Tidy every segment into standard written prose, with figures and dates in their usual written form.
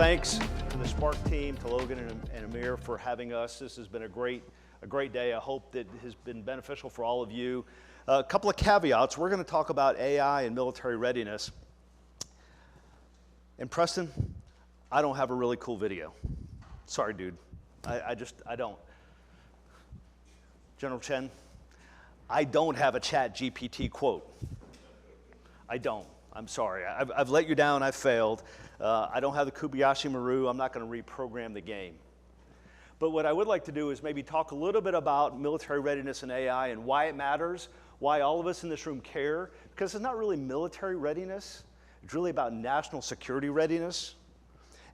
thanks to the Spark team, to Logan and Amir for having us. This has been a great day. I hope that it has been beneficial for all of you. A couple of caveats. We're going to talk about AI and military readiness. And Preston, I don't have a really cool video. Sorry, dude. I don't. General Chen, I don't have a Chat GPT quote. I don't. I'm sorry. I've let you down. I've failed. I don't have the Kobayashi Maru. I'm not going to reprogram the game. But what I would like to do is maybe talk a little bit about military readiness and AI and why it matters, why all of us in this room care, because it's not really military readiness. It's really about national security readiness,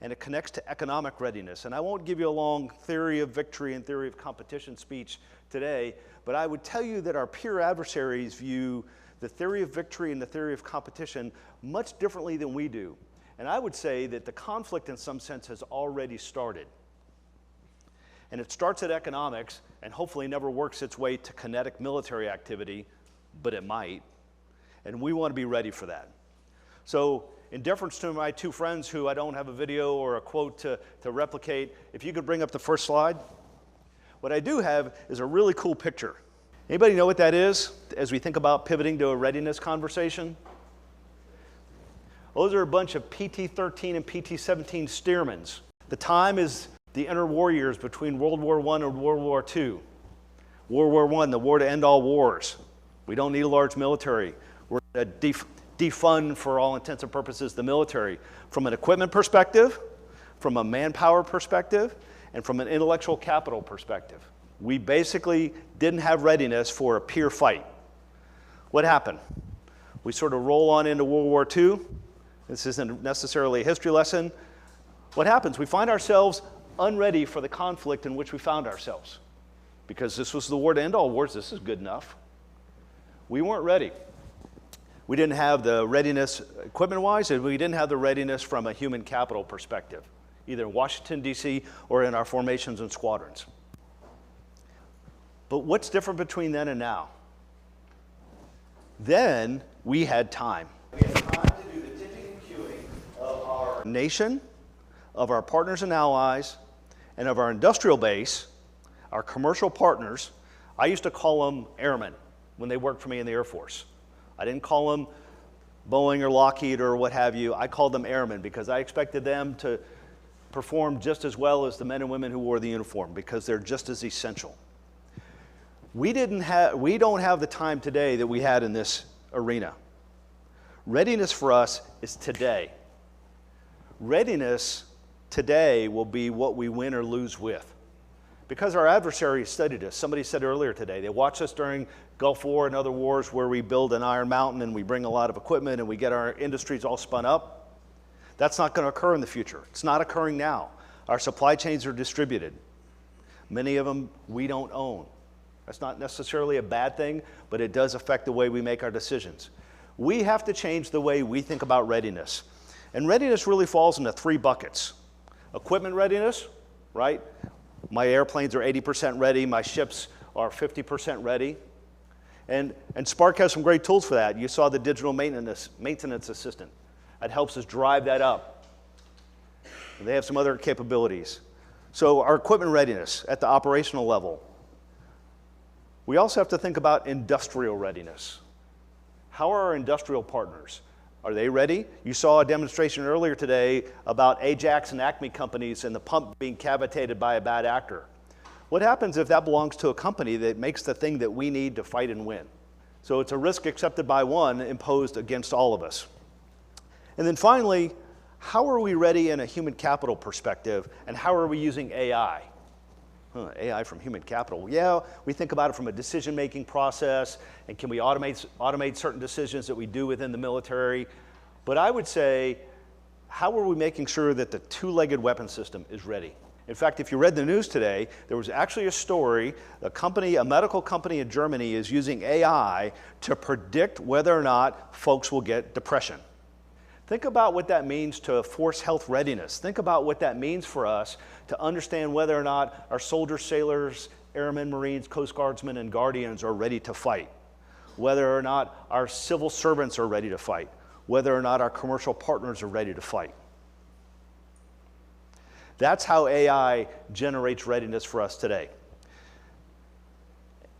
and it connects to economic readiness. And I won't give you a long theory of victory and theory of competition speech today, but I would tell you that our peer adversaries view the theory of victory and the theory of competition much differently than we do. And I would say that the conflict in some sense has already started. And it starts at economics and hopefully never works its way to kinetic military activity, but it might. And we want to be ready for that. So in deference to my two friends who I don't have a video or a quote to replicate, if you could bring up the first slide. What I do have is a really cool picture. Anybody know what that is as we think about pivoting to a readiness conversation? Those are a bunch of PT-13 and PT-17 Stearmans. The time is the interwar years between World War I and World War II. World War I, the war to end all wars. We don't need a large military. We're going to defund, for all intents and purposes, the military. From an equipment perspective, from a manpower perspective, and from an intellectual capital perspective. We basically didn't have readiness for a peer fight. What happened? We sort of roll on into World War II. This isn't necessarily a history lesson. What happens? We find ourselves unready for the conflict in which we found ourselves. Because this was the war to end all wars. This is good enough. We weren't ready. We didn't have the readiness equipment-wise, and we didn't have the readiness from a human capital perspective, either in Washington, D.C. or in our formations and squadrons. But what's different between then and now? Then we had time. We had time to do the tipping and queuing of our nation, of our partners and allies, and of our industrial base, our commercial partners. I used to call them airmen when they worked for me in the Air Force. I didn't call them Boeing or Lockheed or what have you. I called them airmen because I expected them to perform just as well as the men and women who wore the uniform because they're just as essential. We don't have the time today that we had in this arena. Readiness for us is today. Readiness today will be what we win or lose with. Because our adversaries studied us. Somebody said earlier today, they watched us during Gulf War and other wars where we build an iron mountain and we bring a lot of equipment and we get our industries all spun up. That's not going to occur in the future. It's not occurring now. Our supply chains are distributed. Many of them we don't own. That's not necessarily a bad thing, but it does affect the way we make our decisions. We have to change the way we think about readiness. And readiness really falls into three buckets. Equipment readiness, right? My airplanes are 80% ready. My ships are 50% ready. And Spark has some great tools for that. You saw the digital maintenance assistant. That helps us drive that up. And they have some other capabilities. So our equipment readiness at the operational level. We also have to think about industrial readiness. How are our industrial partners? Are they ready? You saw a demonstration earlier today about Ajax and Acme companies and the pump being cavitated by a bad actor. What happens if that belongs to a company that makes the thing that we need to fight and win? So it's a risk accepted by one, imposed against all of us. And then finally, how are we ready in a human capital perspective, and how are we using AI? AI from human capital. Yeah, we think about it from a decision-making process, and can we automate certain decisions that we do within the military? But I would say, how are we making sure that the two-legged weapon system is ready? In fact, if you read the news today, there was actually a story, a medical company in Germany is using AI to predict whether or not folks will get depression. Think about what that means to force health readiness. Think about what that means for us to understand whether or not our soldiers, sailors, airmen, Marines, Coast Guardsmen, and Guardians are ready to fight. Whether or not our civil servants are ready to fight. Whether or not our commercial partners are ready to fight. That's how AI generates readiness for us today.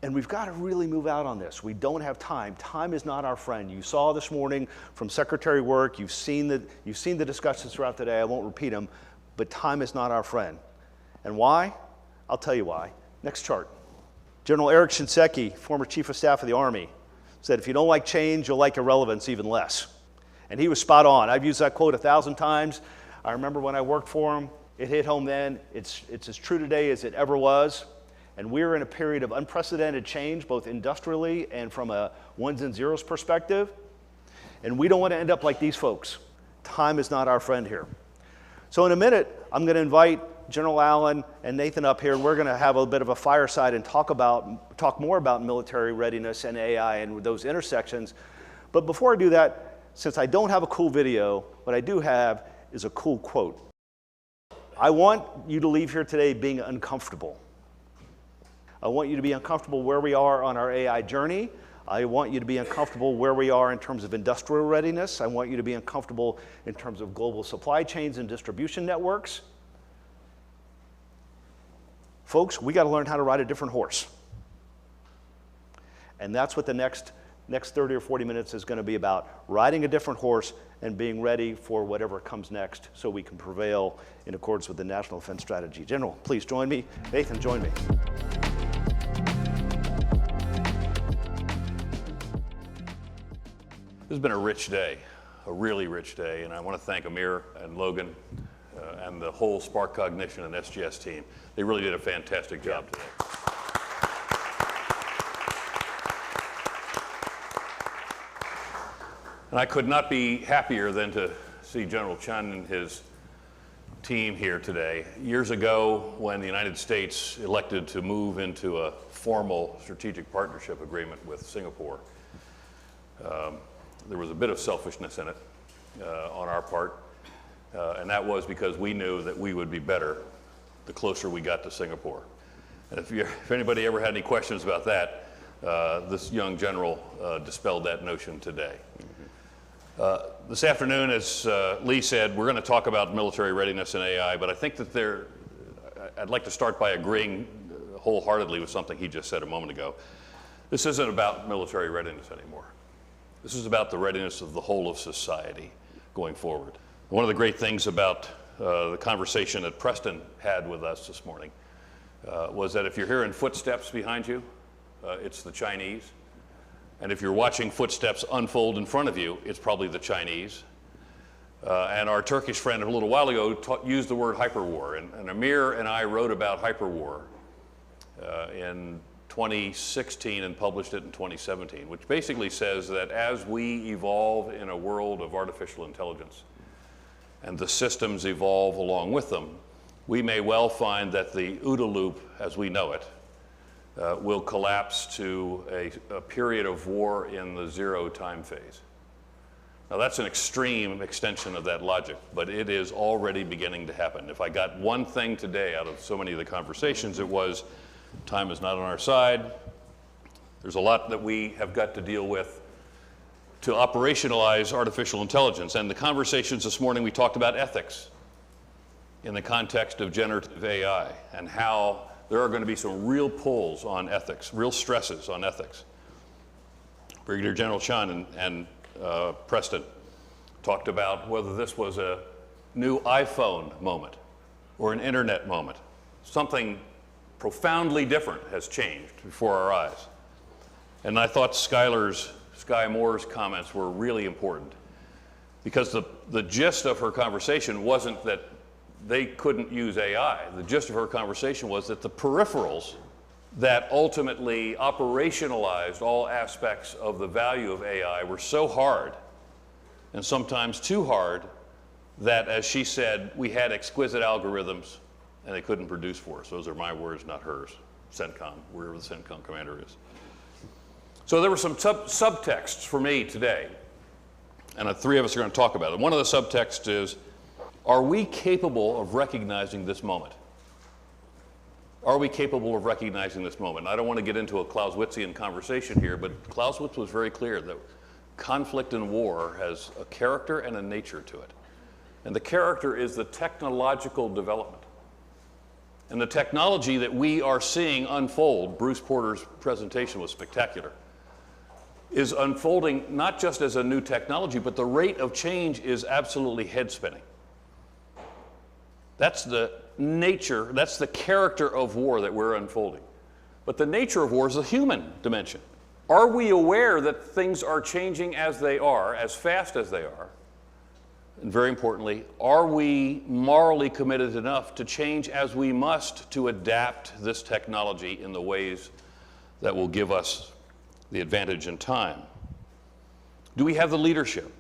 And we've got to really move out on this. We don't have time. Time is not our friend. You saw this morning from Secretary Work, you've seen the discussions throughout the day, I won't repeat them, but time is not our friend. And why? I'll tell you why. Next chart. General Eric Shinseki, former Chief of Staff of the Army, said, if you don't like change, you'll like irrelevance even less. And he was spot on. I've used that quote 1,000 times. I remember when I worked for him, it hit home then. It's as true today as it ever was. And we're in a period of unprecedented change, both industrially and from a ones and zeros perspective. And we don't want to end up like these folks. Time is not our friend here. So in a minute, I'm going to invite General Allen and Nathan up here, and we're going to have a bit of a fireside and talk more about military readiness and AI and those intersections. But before I do that, since I don't have a cool video, what I do have is a cool quote. I want you to leave here today being uncomfortable. I want you to be uncomfortable where we are on our AI journey. I want you to be uncomfortable where we are in terms of industrial readiness. I want you to be uncomfortable in terms of global supply chains and distribution networks. Folks, we got to learn how to ride a different horse. And that's what the next 30 or 40 minutes is going to be about, riding a different horse and being ready for whatever comes next so we can prevail in accordance with the National Defense Strategy. General, please join me. Nathan, join me. This has been a rich day, a really rich day, and I want to thank Amir and Logan and the whole Spark Cognition and SGS team. They really did a fantastic job today. And I could not be happier than to see General Chun and his team here today. Years ago, when the United States elected to move into a formal strategic partnership agreement with Singapore, there was a bit of selfishness in it on our part, and that was because we knew that we would be better the closer we got to Singapore. And if anybody ever had any questions about that, this young general dispelled that notion today. This afternoon, as Lee said, we're going to talk about military readiness and AI, but I think that I'd like to start by agreeing wholeheartedly with something he just said a moment ago. This isn't about military readiness anymore. This is about the readiness of the whole of society going forward. One of the great things about the conversation that Preston had with us this morning was that if you're hearing footsteps behind you, it's the Chinese. And if you're watching footsteps unfold in front of you, it's probably the Chinese. And our Turkish friend a little while ago used the word hyperwar. And Amir and I wrote about hyperwar in 2016 and published it in 2017, which basically says that as we evolve in a world of artificial intelligence and the systems evolve along with them, we may well find that the OODA loop as we know it will collapse to a period of war in the zero time phase. Now that's an extreme extension of that logic, but it is already beginning to happen. If I got one thing today out of so many of the conversations, it was time is not on our side. There's a lot that we have got to deal with to operationalize artificial intelligence. And the conversations this morning, we talked about ethics in the context of generative AI and how there are going to be some real pulls on ethics, real stresses on ethics. Brigadier General Chun and Preston talked about whether this was a new iPhone moment or an internet moment. Something profoundly different has changed before our eyes. And I thought Sky Moore's comments were really important because the gist of her conversation wasn't that they couldn't use AI. The gist of her conversation was that the peripherals that ultimately operationalized all aspects of the value of AI were so hard, and sometimes too hard, that, as she said, we had exquisite algorithms and they couldn't produce for us. Those are my words, not hers. CENTCOM, wherever the CENTCOM commander is. So there were some subtexts for me today, and the three of us are going to talk about it. One of the subtexts is, are we capable of recognizing this moment? Are we capable of recognizing this moment? I don't want to get into a Clausewitzian conversation here, but Clausewitz was very clear that conflict and war has a character and a nature to it. And the character is the technological development. And the technology that we are seeing unfold, Bruce Porter's presentation was spectacular, is unfolding not just as a new technology, but the rate of change is absolutely head-spinning. That's the nature, that's the character of war that we're unfolding. But the nature of war is a human dimension. Are we aware that things are changing as they are, as fast as they are? And very importantly, are we morally committed enough to change as we must to adapt this technology in the ways that will give us the advantage in time? Do we have the leadership?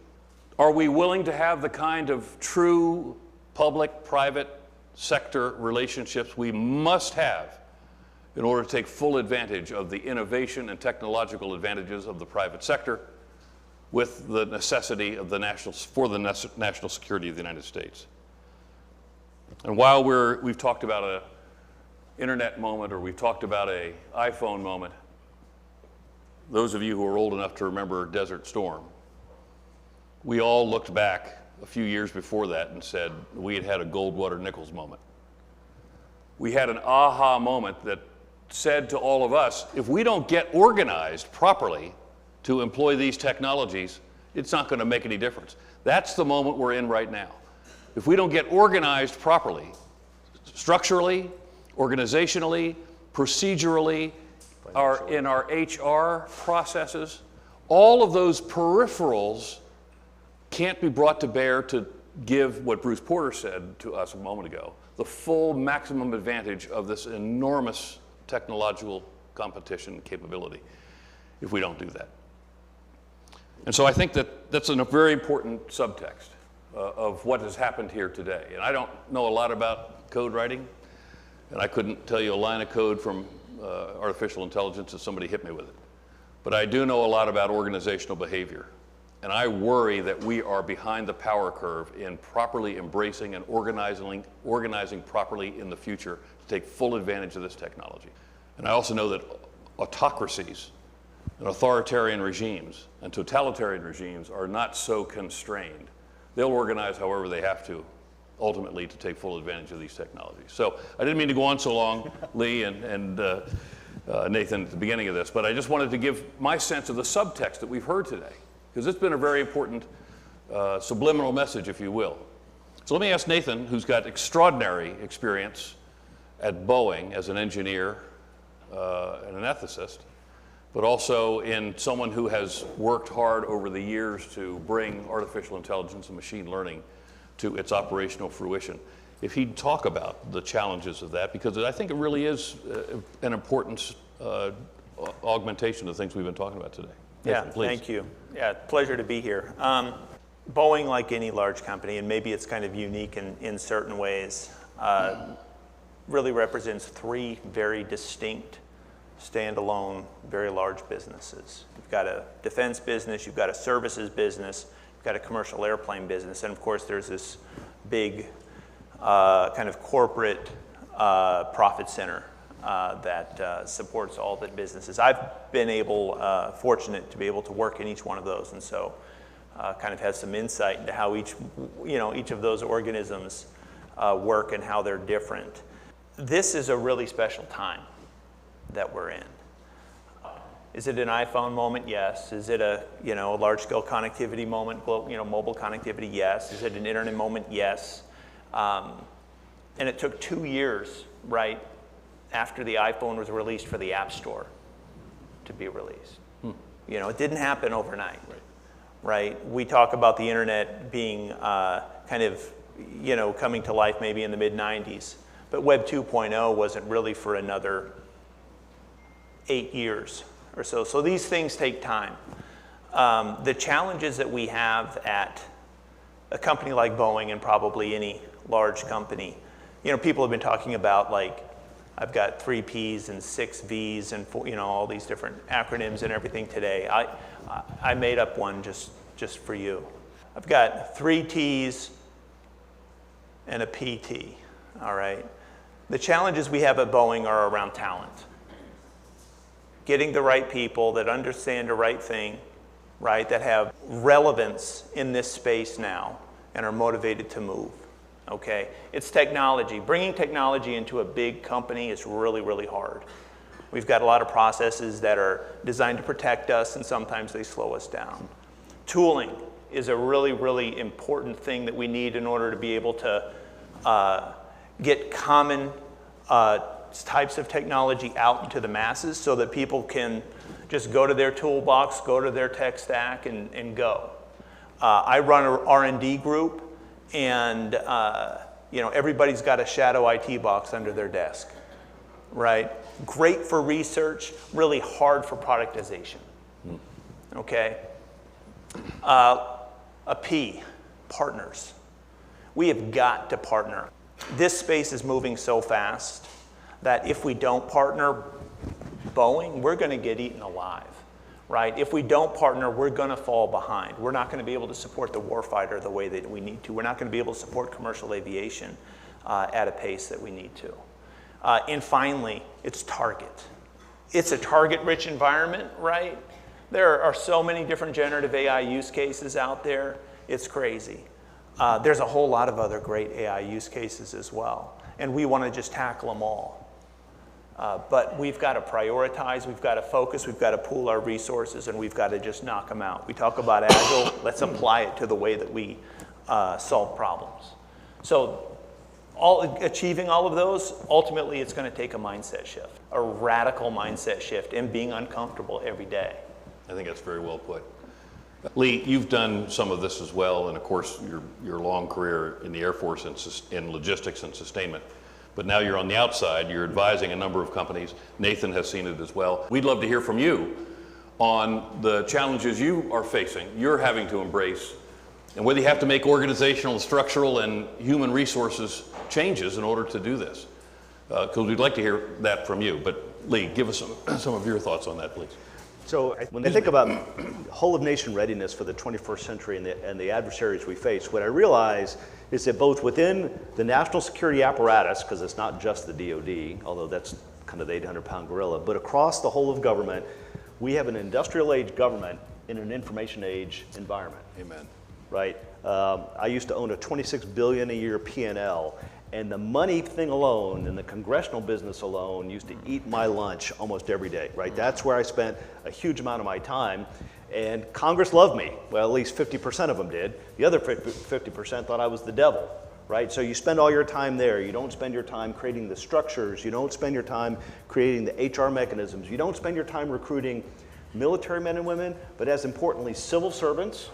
Are we willing to have the kind of true public-private sector relationships we must have in order to take full advantage of the innovation and technological advantages of the private sector with the necessity of the national security of the United States? And while we've talked about an internet moment, or we've talked about an iPhone moment, those of you who are old enough to remember Desert Storm, we all looked back a few years before that and said we had had a Goldwater Nichols moment. We had an aha moment that said to all of us, if we don't get organized properly to employ these technologies, it's not going to make any difference. That's the moment we're in right now. If we don't get organized properly, structurally, organizationally, procedurally, in our HR processes, all of those peripherals can't be brought to bear to give what Bruce Porter said to us a moment ago, the full maximum advantage of this enormous technological competition capability, if we don't do that. And so I think that that's a very important subtext of what has happened here today. And I don't know a lot about code writing, and I couldn't tell you a line of code from artificial intelligence if somebody hit me with it. But I do know a lot about organizational behavior. And I worry that we are behind the power curve in properly embracing and organizing properly in the future to take full advantage of this technology. And I also know that autocracies and authoritarian regimes and totalitarian regimes are not so constrained. They'll organize however they have to, ultimately, to take full advantage of these technologies. So I didn't mean to go on so long, Lee and Nathan, at the beginning of this, but I just wanted to give my sense of the subtext that we've heard today, because it's been a very important subliminal message, if you will. So let me ask Nathan, who's got extraordinary experience at Boeing as an engineer and an ethicist, but also in someone who has worked hard over the years to bring artificial intelligence and machine learning to its operational fruition, if he'd talk about the challenges of that, because I think it really is an important augmentation of the things we've been talking about today. Yeah, Nathan, please. thank you. Yeah, pleasure to be here. Boeing, like any large company, and maybe it's kind of unique in certain ways, really represents three very distinct, standalone, very large businesses. You've got a defense business, you've got a services business, you've got a commercial airplane business, and of course there's this big kind of corporate profit center that supports all the businesses. I've been fortunate to be able to work in each one of those, and so kind of has some insight into how each of those organisms work and how they're different. This is a really special time that we're in. Is it an iPhone moment? Yes. Is it a large-scale connectivity moment? Mobile connectivity? Yes. Is it an internet moment? Yes. And it took 2 years, right, after the iPhone was released for the App Store to be released. It didn't happen overnight, right? We talk about the internet being kind of, coming to life maybe in the mid-90s, but Web 2.0 wasn't really for another 8 years or so. So these things take time. The challenges that we have at a company like Boeing, and probably any large company, people have been talking about, like, I've got 3 Ps and 6 Vs and all these different acronyms and everything today. I made up one just for you. I've got 3 Ts and a PT, all right? The challenges we have at Boeing are around talent. Getting the right people that understand the right thing, right, that have relevance in this space now and are motivated to move. okay? It's technology. Bringing technology into a big company is really, really hard. We've got a lot of processes that are designed to protect us, and sometimes they slow us down. Tooling is a really, really important thing that we need in order to be able to get common types of technology out into the masses so that people can just go to their toolbox, go to their tech stack, and go. I run an R&D group, and everybody's got a shadow IT box under their desk, right? Great for research, really hard for productization, okay? A P, partners. We have got to partner. This space is moving so fast that if we don't partner Boeing, we're going to get eaten alive, right? If we don't partner, we're going to fall behind. We're not going to be able to support the warfighter the way that we need to. We're not going to be able to support commercial aviation at a pace that we need to. And finally, it's target. It's a target-rich environment, right? There are so many different generative AI use cases out there. It's crazy. There's a whole lot of other great AI use cases as well, and we want to just tackle them all. But we've got to prioritize, we've got to focus, we've got to pool our resources, and we've got to just knock them out. We talk about Agile, let's apply it to the way that we solve problems. So achieving all of those, ultimately it's going to take a mindset shift, a radical mindset shift, and being uncomfortable every day. I think that's very well put. Lee, you've done some of this as well, and of course your long career in the Air Force in logistics and sustainment. But now you're on the outside, you're advising a number of companies. Nathan has seen it as well. We'd love to hear from you on the challenges you are facing, you're having to embrace, and whether you have to make organizational, structural, and human resources changes in order to do this. Because we'd like to hear that from you. But Lee, give us some of your thoughts on that, please. So when I think about whole of nation readiness for the 21st century and the adversaries we face, what I realize is that both within the national security apparatus, because it's not just the DoD, although that's kind of the 800-pound gorilla, but across the whole of government, we have an industrial age government in an information age environment. Amen. Right? I used to own a $26 billion a year P&L, and the money thing alone and the congressional business alone used to eat my lunch almost every day, right? That's where I spent a huge amount of my time. And Congress loved me. Well, at least 50% of them did. The other 50% thought I was the devil, right? So you spend all your time there. You don't spend your time creating the structures. You don't spend your time creating the HR mechanisms. You don't spend your time recruiting military men and women, but as importantly, civil servants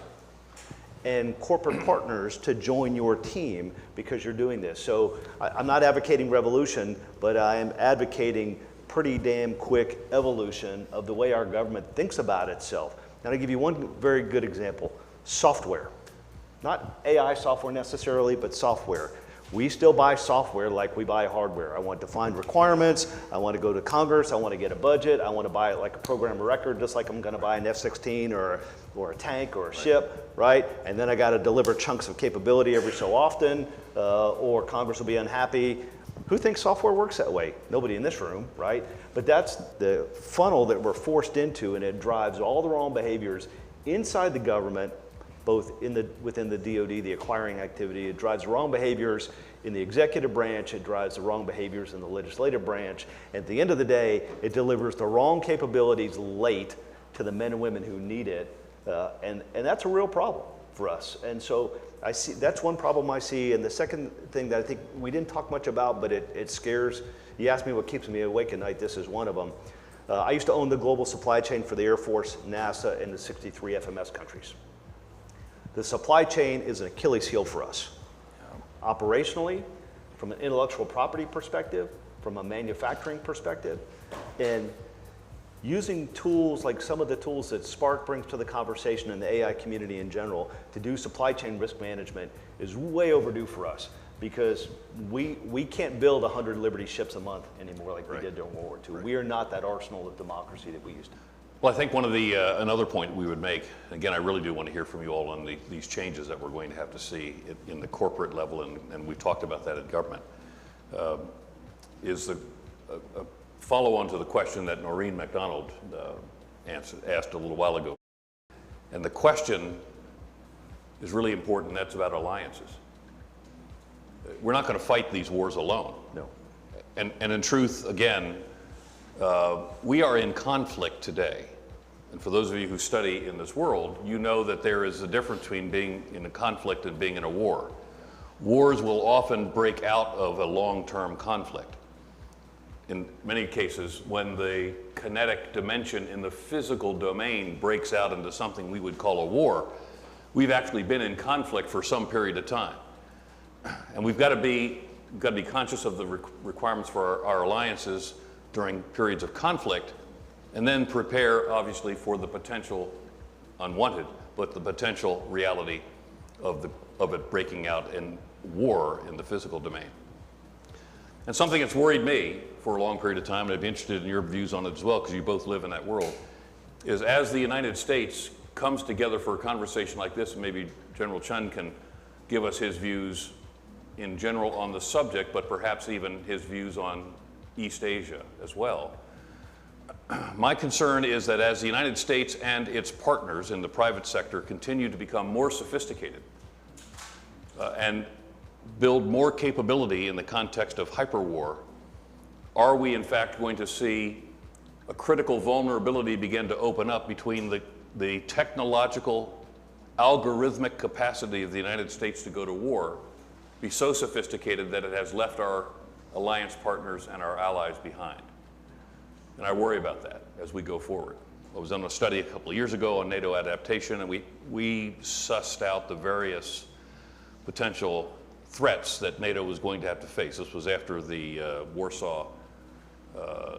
and corporate partners to join your team because you're doing this. So I'm not advocating revolution, but I am advocating pretty damn quick evolution of the way our government thinks about itself. And I'll give you one very good example, software. Not AI software necessarily, but software. We still buy software like we buy hardware. I want defined requirements, I want to go to Congress, I want to get a budget, I want to buy it like a program of record, just like I'm going to buy an F-16 or a tank or a ship, right? And then I got to deliver chunks of capability every so often, or Congress will be unhappy. Who thinks software works that way? Nobody in this room, right? But that's the funnel that we're forced into, and it drives all the wrong behaviors inside the government, both within the DoD, the acquiring activity. It drives the wrong behaviors in the executive branch. It drives the wrong behaviors in the legislative branch. At the end of the day, it delivers the wrong capabilities late to the men and women who need it. And that's a real problem for us. And so I see that's one problem I see. And the second thing that I think we didn't talk much about, but it scares, you asked me what keeps me awake at night, this is one of them. I used to own the global supply chain for the Air Force, NASA, and the 63 FMS countries. The supply chain is an Achilles heel for us. Operationally, from an intellectual property perspective, from a manufacturing perspective, and using tools like some of the tools that Spark brings to the conversation and the AI community in general to do supply chain risk management is way overdue for us, because we can't build 100 Liberty ships a month anymore like we did during World War II. Right. We are not that arsenal of democracy that we used to. Well, I think one of the another point we would make, again, I really do want to hear from you all on these changes that we're going to have to see in the corporate level, and we've talked about that in government, is a follow-on to the question that Noreen MacDonald asked a little while ago. And the question is really important, that's about alliances. we're not going to fight these wars alone. No. And in truth, again, we are in conflict today. And for those of you who study in this world, you know that there is a difference between being in a conflict and being in a war. Wars will often break out of a long-term conflict. In many cases, when the kinetic dimension in the physical domain breaks out into something we would call a war, we've actually been in conflict for some period of time. And we've got to be conscious of the requirements for our alliances during periods of conflict, and then prepare, obviously, for the potential unwanted, but the potential reality of it breaking out in war in the physical domain. And something that's worried me for a long period of time, and I'd be interested in your views on it as well, because you both live in that world, is as the United States comes together for a conversation like this, and maybe General Chun can give us his views in general on the subject, but perhaps even his views on East Asia as well. My concern is that as the United States and its partners in the private sector continue to become more sophisticated and build more capability in the context of hyperwar, are we in fact going to see a critical vulnerability begin to open up between the technological, algorithmic capacity of the United States to go to war be so sophisticated that it has left our alliance partners and our allies behind? And I worry about that as we go forward. I was on a study a couple of years ago on NATO adaptation, and we sussed out the various potential threats that NATO was going to have to face. This was after the Warsaw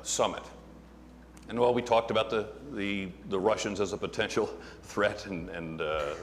summit. And while we talked about the Russians as a potential threat, and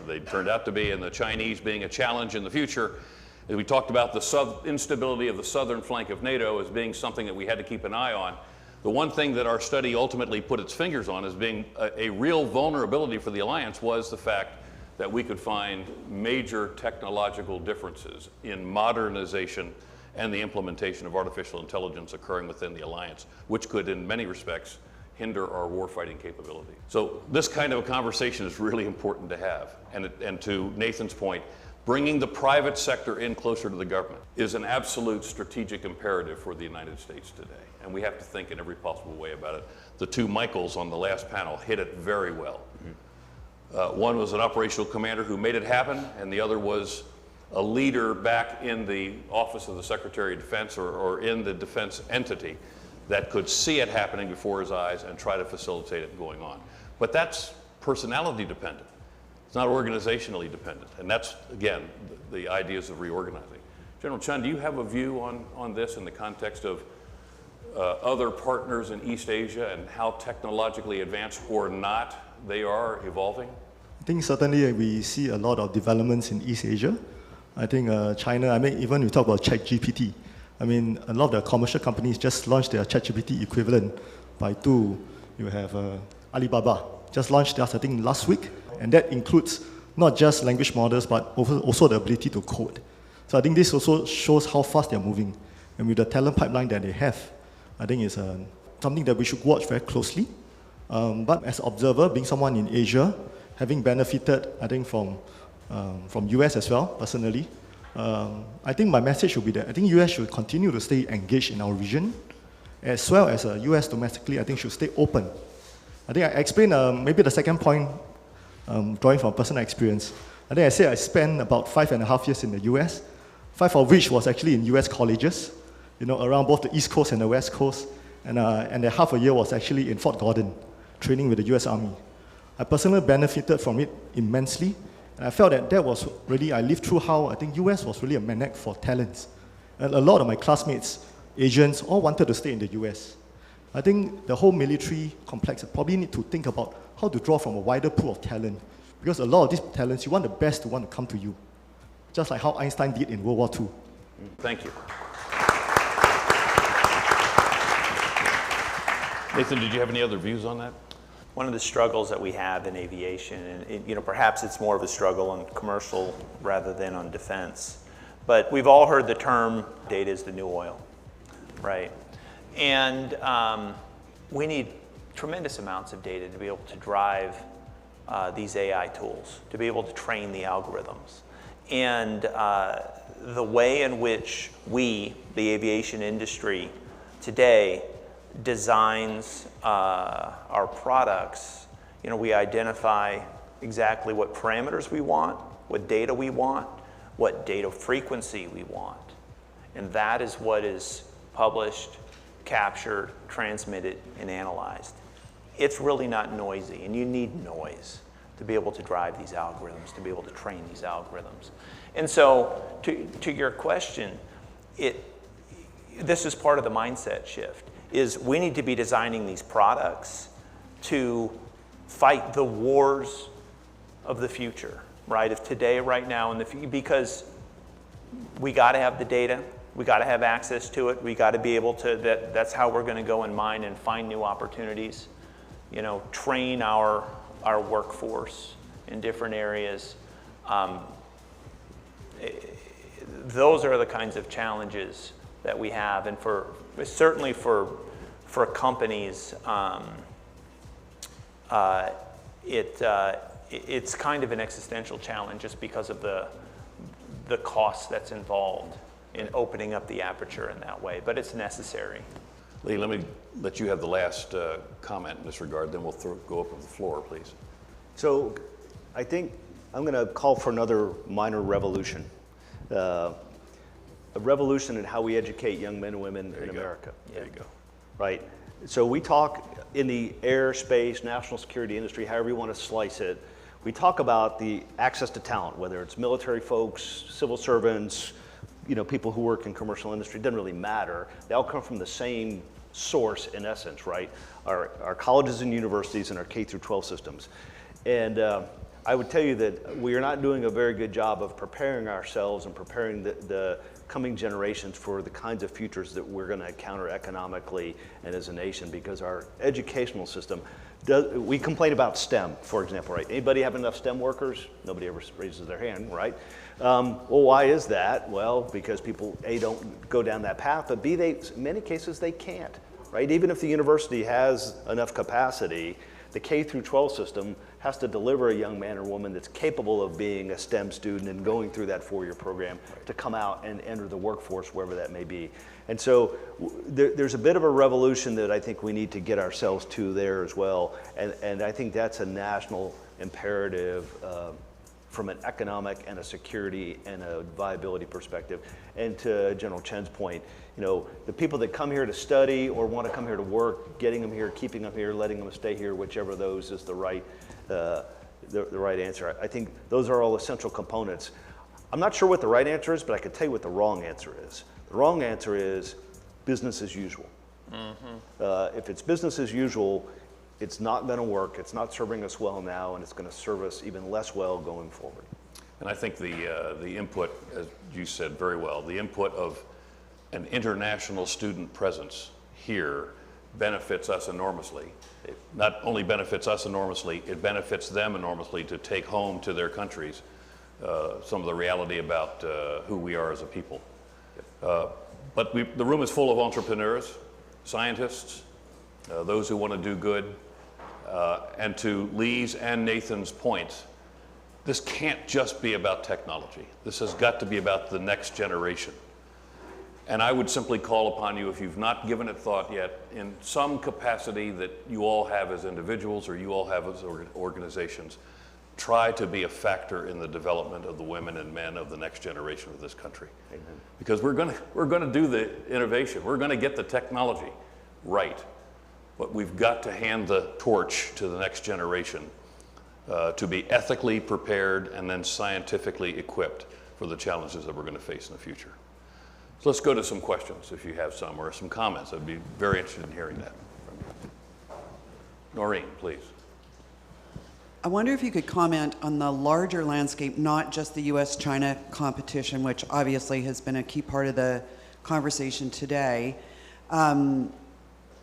they turned out to be, and the Chinese being a challenge in the future, and we talked about the instability of the southern flank of NATO as being something that we had to keep an eye on. The one thing that our study ultimately put its fingers on as being a real vulnerability for the alliance was the fact that we could find major technological differences in modernization and the implementation of artificial intelligence occurring within the alliance, which could, in many respects, hinder our warfighting capability. So this kind of a conversation is really important to have. And to Nathan's point, bringing the private sector in closer to the government is an absolute strategic imperative for the United States today. And we have to think in every possible way about it. The two Michaels on the last panel hit it very well. One was an operational commander who made it happen, and the other was a leader back in the Office of the Secretary of Defense or in the defense entity that could see it happening before his eyes and try to facilitate it going on. But that's personality dependent. It's not organizationally dependent. And that's, again, the ideas of reorganizing. General Chun, do you have a view on this in the context of other partners in East Asia and how technologically advanced or not they are evolving? I think certainly we see a lot of developments in East Asia. I think China, even we talk about ChatGPT. A lot of the commercial companies just launched their ChatGPT equivalent. Baidu, you have Alibaba, just launched theirs, I think, last week. And that includes not just language models, but also the ability to code. So I think this also shows how fast they're moving. And with the talent pipeline that they have, I think it's something that we should watch very closely. But as an observer, being someone in Asia, having benefited, I think, from US as well, personally, I think my message would be that I think US should continue to stay engaged in our region, as well as US domestically, I think should stay open. I think I explained maybe the second point, drawing from personal experience. I think I said I spent about 5.5 years in the US, 5 of which was actually in US colleges, around both the East Coast and the West Coast, and then half a year was actually in Fort Gordon, training with the US Army. I personally benefited from it immensely, and I felt that was really, I lived through how I think US was really a magnet for talents. And a lot of my classmates, Asians, all wanted to stay in the US. I think the whole military complex probably need to think about how to draw from a wider pool of talent, because a lot of these talents, you want the best to want to come to you, just like how Einstein did in World War II. Thank you. Nathan, did you have any other views on that? One of the struggles that we have in aviation, and perhaps it's more of a struggle on commercial rather than on defense, but we've all heard the term data is the new oil, right? And we need tremendous amounts of data to be able to drive these AI tools, to be able to train the algorithms. And the way in which we, the aviation industry, today designs our products, we identify exactly what parameters we want, what data we want, what data frequency we want. And that is what is published, captured, transmitted, and analyzed. It's really not noisy, and you need noise to be able to drive these algorithms, to be able to train these algorithms. And so, to your question, this is part of the mindset shift, is we need to be designing these products to fight the wars of the future, right? Of today, right now, and because we got to have the data, we got to have access to it, we got to be able to, that's how we're going to go and mine and find new opportunities, train our workforce in different areas. Those are the kinds of challenges that we have, and certainly for companies, it's kind of an existential challenge just because of the cost that's involved in opening up the aperture in that way, but it's necessary. Lee, let me let you have the last comment in this regard, then we'll go up to the floor, please. So I think I'm going to call for another minor revolution. A revolution in how we educate young men and women in America. There you go. Right? So we talk in the aerospace, national security industry, however you want to slice it, we talk about the access to talent, whether it's military folks, civil servants, people who work in commercial industry, it doesn't really matter. They all come from the same source in essence, right? Our colleges and universities and our K through 12 systems. And I would tell you that we are not doing a very good job of preparing ourselves and preparing the coming generations for the kinds of futures that we're going to encounter economically and as a nation, because our educational system we complain about STEM, for example, right? Anybody have enough STEM workers? Nobody ever raises their hand, right? Well, why is that? Well, because people, A, don't go down that path, but B, in many cases they can't, right? Even if the university has enough capacity, the K through 12 system has to deliver a young man or woman that's capable of being a STEM student and going through that 4-year program to come out and enter the workforce, wherever that may be. And so there's a bit of a revolution that I think we need to get ourselves to there as well. And I think that's a national imperative from an economic and a security and a viability perspective. And to General Chen's point, the people that come here to study or want to come here to work, getting them here, keeping them here, letting them stay here, whichever of those is the right answer. I think those are all essential components. I'm not sure what the right answer is, but I can tell you what the wrong answer is. The wrong answer is business as usual. Mm-hmm. If it's business as usual, it's not going to work. It's not serving us well now, and it's going to serve us even less well going forward. And I think the input, as you said very well, the input of an international student presence here benefits us enormously. It not only benefits us enormously, it benefits them enormously to take home to their countries some of the reality about who we are as a people. But the room is full of entrepreneurs, scientists, those who want to do good. And to Lee's and Nathan's point, this can't just be about technology. This has got to be about the next generation. And I would simply call upon you, if you've not given it thought yet, in some capacity that you all have as individuals or you all have as organizations, try to be a factor in the development of the women and men of the next generation of this country. Amen. Because we're going to do the innovation. We're going to get the technology right. But we've got to hand the torch to the next generation to be ethically prepared and then scientifically equipped for the challenges that we're going to face in the future. So let's go to some questions, if you have some, or some comments. I'd be very interested in hearing that from you. Noreen, please. I wonder if you could comment on the larger landscape, not just the US-China competition, which obviously has been a key part of the conversation today.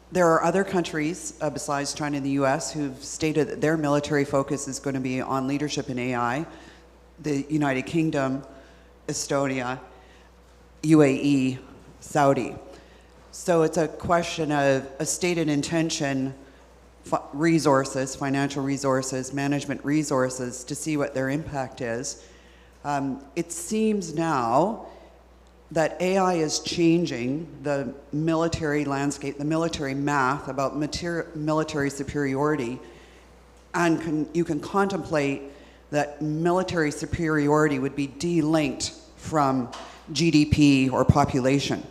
There are other countries besides China and the US who've stated that their military focus is going to be on leadership in AI. The United Kingdom, Estonia, UAE, Saudi. So it's a question of a stated intention, resources, financial resources, management resources, to see what their impact is. It seems now that AI is changing the military landscape, the military math about military superiority, and you can contemplate that military superiority would be de-linked from GDP or population.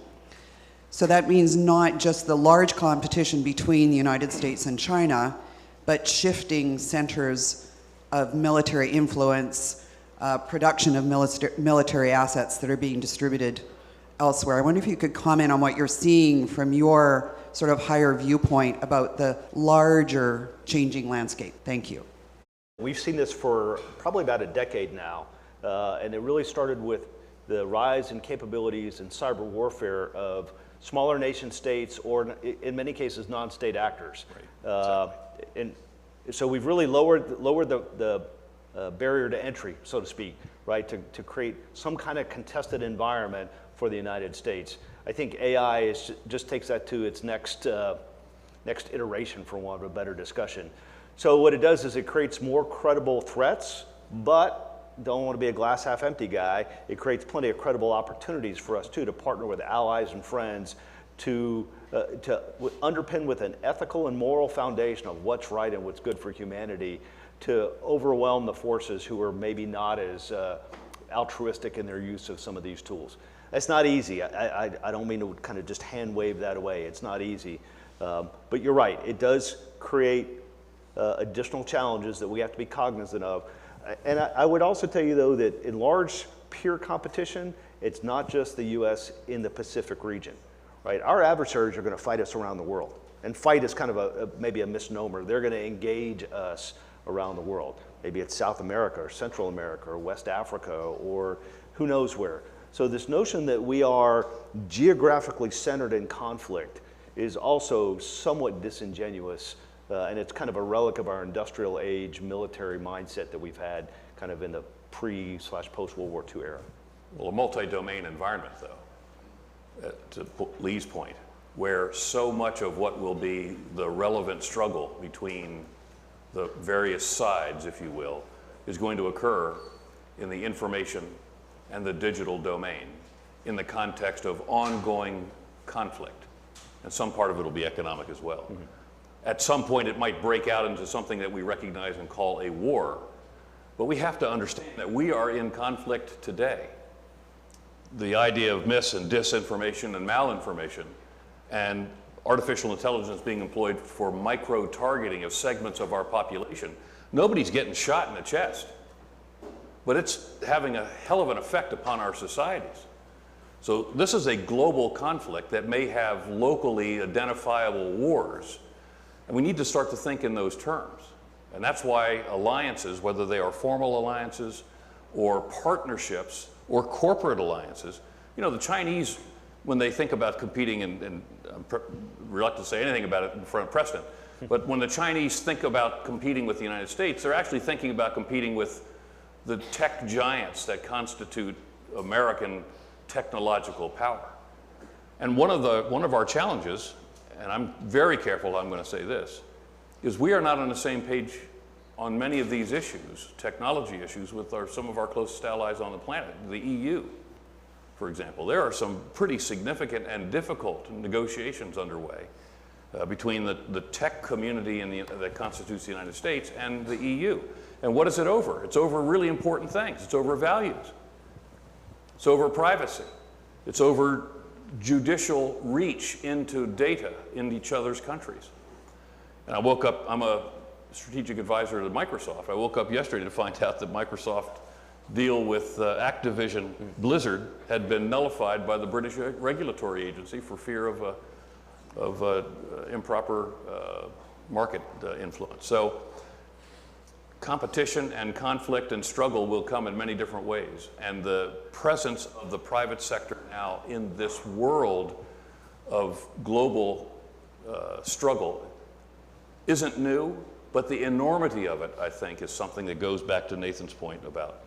So that means not just the large competition between the United States and China, but shifting centers of military influence, production of military assets that are being distributed elsewhere. I wonder if you could comment on what you're seeing from your sort of higher viewpoint about the larger changing landscape. Thank you. We've seen this for probably about a decade now, and it really started with the rise in capabilities in cyber warfare of smaller nation states, or in many cases, non-state actors. Right. And so we've really lowered the barrier to entry, so to speak, right, to create some kind of contested environment for the United States. I think AI just takes that to its next iteration, for want of a better discussion. So what it does is it creates more credible threats, but don't want to be a glass half empty guy. It creates plenty of credible opportunities for us too to partner with allies and friends to underpin with an ethical and moral foundation of what's right and what's good for humanity, to overwhelm the forces who are maybe not as altruistic in their use of some of these tools. That's not easy. I don't mean to kind of just hand wave that away. It's not easy. But you're right. It does create additional challenges that we have to be cognizant of. And I would also tell you, though, that in large peer competition, it's not just the U.S. in the Pacific region, right? Our adversaries are going to fight us around the world. And fight is kind of maybe a misnomer. They're going to engage us around the world. Maybe it's South America or Central America or West Africa or who knows where. So this notion that we are geographically centered in conflict is also somewhat disingenuous. And it's kind of a relic of our industrial age military mindset that we've had kind of in the pre/post-World War II era. Well, a multi-domain environment, though, to Lee's point, where so much of what will be the relevant struggle between the various sides, if you will, is going to occur in the information and the digital domain in the context of ongoing conflict. And some part of it will be economic as well. Mm-hmm. At some point, it might break out into something that we recognize and call a war. But we have to understand that we are in conflict today. The idea of mis and disinformation and malinformation and artificial intelligence being employed for micro-targeting of segments of our population, nobody's getting shot in the chest. But it's having a hell of an effect upon our societies. So this is a global conflict that may have locally identifiable wars. And we need to start to think in those terms. And that's why alliances, whether they are formal alliances or partnerships or corporate alliances, you know, the Chinese, when they think about competing, and I'm reluctant to say anything about it in front of precedent, but when the Chinese think about competing with the United States, they're actually thinking about competing with the tech giants that constitute American technological power. And one of our challenges, and I'm very careful I'm going to say this, is we are not on the same page on many of these issues, technology issues, with some of our closest allies on the planet, the EU, for example. There are some pretty significant and difficult negotiations underway between the tech community that constitutes the United States and the EU. And what is it over? It's over really important things. It's over values. It's over privacy. It's over judicial reach into data in each other's countries. And I woke up, I'm a strategic advisor to Microsoft. I woke up yesterday to find out that Microsoft deal with Activision Blizzard had been nullified by the British regulatory agency for fear of improper market influence. So competition and conflict and struggle will come in many different ways. And the presence of the private sector now in this world of global struggle isn't new, but the enormity of it, I think, is something that goes back to Nathan's point about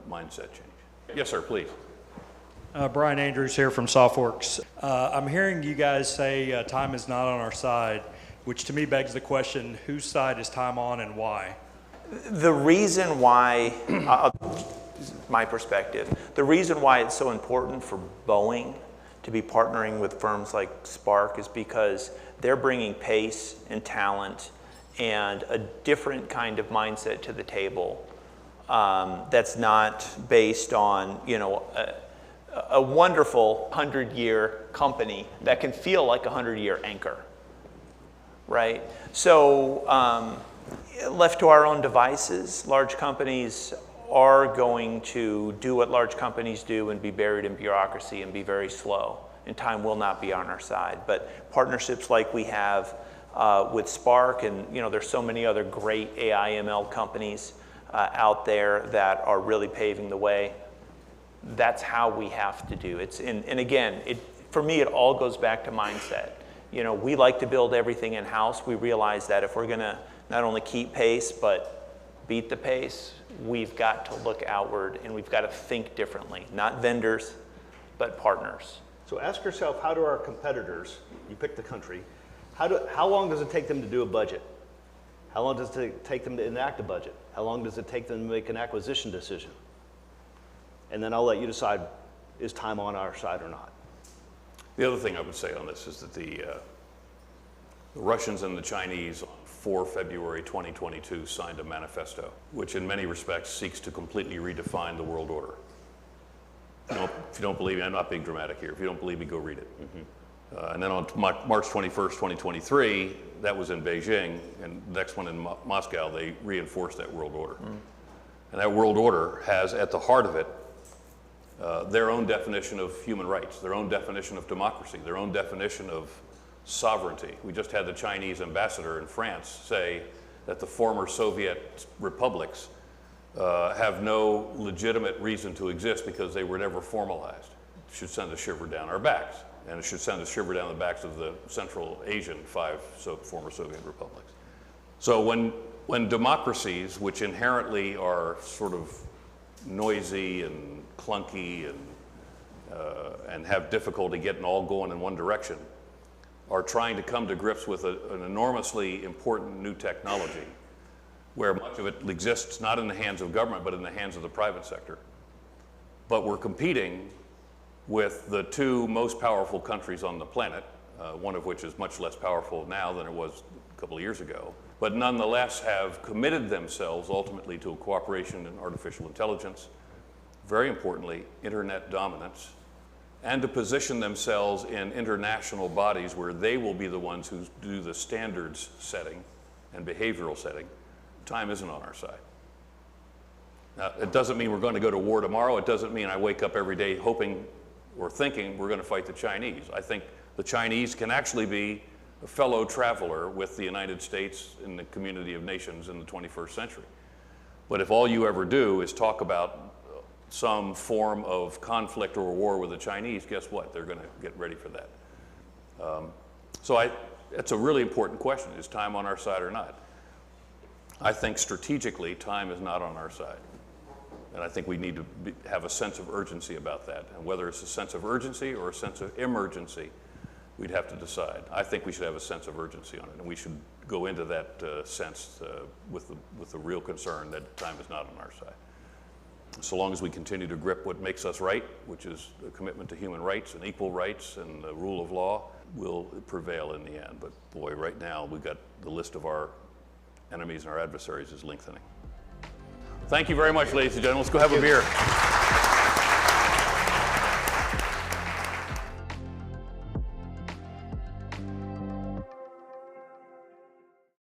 mindset change. Yes, sir, please. Brian Andrews here from SoftWorks. I'm hearing you guys say time is not on our side, which to me begs the question, whose side is time on and why? The reason why, is my perspective. The reason why it's so important for Boeing to be partnering with firms like Spark is because they're bringing pace and talent and a different kind of mindset to the table that's not based on, you know, a wonderful 100-year company that can feel like a 100-year anchor, right? So left to our own devices, large companies are going to do what large companies do and be buried in bureaucracy and be very slow, and time will not be on our side. But partnerships like we have with Spark, and you know, there's so many other great AI ML companies out there that are really paving the way. That's how we have to do it. And again, for me, it all goes back to mindset. You know, we like to build everything in-house. We realize that if we're going to not only keep pace, but beat the pace, we've got to look outward and we've got to think differently. Not vendors, but partners. So ask yourself, how do our competitors, you pick the country, how long does it take them to do a budget? How long does it take them to enact a budget? How long does it take them to make an acquisition decision? And then I'll let you decide, is time on our side or not? The other thing I would say on this is that the Russians and the Chinese, 4 February 2022, signed a manifesto, which in many respects seeks to completely redefine the world order. If you don't believe me, I'm not being dramatic here. If you don't believe me, go read it. And then on March 21st, 2023, that was in Beijing, and the next one in Moscow, they reinforced that world order. And that world order has at the heart of it their own definition of human rights, their own definition of democracy, their own definition of sovereignty. We just had the Chinese ambassador in France say that the former Soviet republics have no legitimate reason to exist because they were never formalized. It should send a shiver down our backs, and it should send a shiver down the backs of the Central Asian 5 former Soviet republics. So when democracies, which inherently are sort of noisy and clunky and have difficulty getting all going in one direction, are trying to come to grips with an enormously important new technology where much of it exists not in the hands of government but in the hands of the private sector. But we're competing with the 2 most powerful countries on the planet, one of which is much less powerful now than it was a couple of years ago, but nonetheless have committed themselves ultimately to a cooperation in artificial intelligence, very importantly, internet dominance, and to position themselves in international bodies where they will be the ones who do the standards setting and behavioral setting. Time isn't on our side. Now, it doesn't mean we're going to go to war tomorrow. It doesn't mean I wake up every day hoping or thinking we're going to fight the Chinese. I think the Chinese can actually be a fellow traveler with the United States in the community of nations in the 21st century. But if all you ever do is talk about some form of conflict or war with the Chinese, guess what? They're going to get ready for that. So it's a really important question. Is time on our side or not? I think strategically, time is not on our side. And I think we need to have a sense of urgency about that. And whether it's a sense of urgency or a sense of emergency, we'd have to decide. I think we should have a sense of urgency on it, and we should go into that sense with the real concern that time is not on our side. So long as we continue to grip what makes us right, which is a commitment to human rights and equal rights and the rule of law, will prevail in the end. But boy, right now we've got the list of our enemies and our adversaries is lengthening. Thank you very much, ladies and gentlemen. Let's go have a beer.